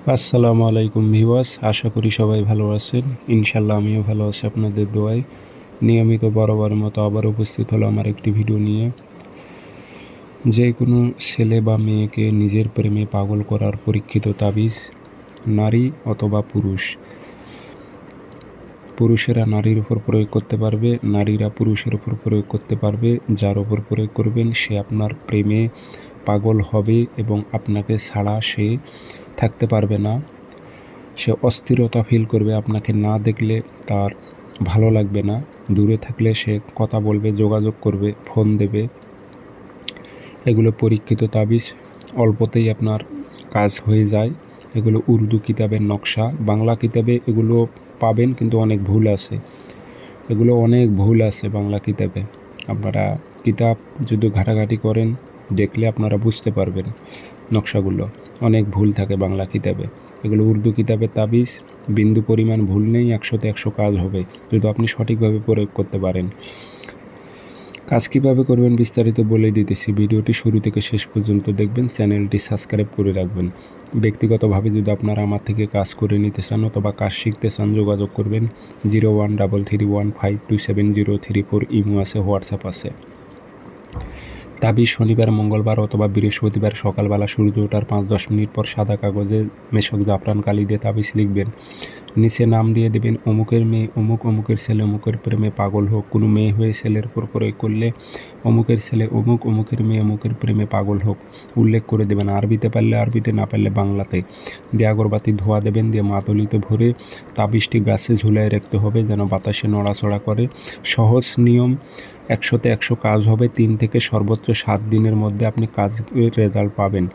আসসালামু আলাইকুম ভিউয়ার্স, আশা করি সবাই ভালো আছেন। ইনশাল্লাহ আমিও ভালো আছি আপনাদের দোয়ায়। নিয়মিত বরাবরের মতো আবার উপস্থিত হলো আমার একটি ভিডিও নিয়ে। যে কোনো ছেলে বা মেয়েকে নিজের প্রেমে পাগল করার পরীক্ষিত তাবিজ, নারী অথবা পুরুষেরা নারীর উপর প্রয়োগ করতে পারবে, নারীরা পুরুষের উপর প্রয়োগ করতে পারবে। যার উপর প্রয়োগ করবেন সে আপনার প্রেমে পাগল হবে এবং আপনাকে ছাড়া সে থাকতে পারবে না। সে অস্থিরতা ফিল করবে, আপনাকে না দেখলে তার ভালো লাগবে না। দূরে থাকলে সে কথা বলবে, যোগাযোগ করবে, ফোন দেবে। এগুলো পরীক্ষিত তাবিজ, অল্পতেই আপনার কাজ হয়ে যায়। এগুলো উর্দু কিতাবের নকশা, বাংলা কিতাবে এগুলো পাবেন কিন্তু অনেক ভুল আছে। এগুলো অনেক ভুল আছে বাংলা কিতাবে। আপনারা কিতাব যদি ঘাটাঘাটি করেন, দেখলে আপনারা বুঝতে পারবেন নকশাগুলো অনেক ভুল থাকে বাংলা কিতাবে। এগুলো উর্দু কিতাবের তাবিজ, বিন্দু পরিমাণ ভুল নেই, 100তে 100 কাজ হবে যদি আপনি সঠিকভাবে প্রয়োগ করতে পারেন। কাজ কীভাবে করবেন বিস্তারিত বলে দিতেছি, ভিডিওটি শুরু থেকে শেষ পর্যন্ত দেখবেন, চ্যানেলটি সাবস্ক্রাইব করে রাখবেন। ব্যক্তিগতভাবে যদি আপনারা আমার থেকে কাজ করে নিতে চান অথবা কাজ শিখতে চান, যোগাযোগ করবেন 0133152703 ইমো আছে, হোয়াটসঅ্যাপ আছে। তাবিজ শনিবার, মঙ্গলবার অথবা বৃহস্পতিবার সকালবেলা সূর্য ওঠার 5-10 মিনিট পর সাদা কাগজে মেশক জাফরান কালি দিয়ে তাবিজ লিখবেন। নিচে নাম দিয়ে দেবেন, অমুকের মেয়ে অমুক, অমুকের ছেলে অমুকের প্রেমে পাগল হোক। কোনো মেয়ে হয়ে ছেলের উপর প্রয়োগ করলে অমুকের ছেলে অমুক, অমুকের মেয়ে অমুকের প্রেমে পাগল হোক উল্লেখ করে দেবেন। আরবিতে পারলে আরবিতে, না পারলে বাংলাতে। দিয়ে আগরবাতি ধোয়া দেবেন, দিয়ে মাদলিতে ভরে তাবিজটি গাছে ঝুলায় রাখতে হবে যেন বাতাসে নড়াচড়া করে। সহজ নিয়ম, 100তে 100 কাজ হবে। 3 থেকে সর্বোচ্চ 7 দিনের মধ্যে আপনি কাজের রেজাল্ট পাবেন।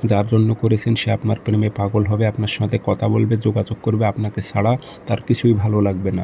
যার জন্য করেছেন সে আপনার প্রেমে পাগল হবে, আপনার সাথে কথা বলবে, যোগাযোগ করবে, আপনাকে ছাড়া তার কিছুই ভালো লাগবে না।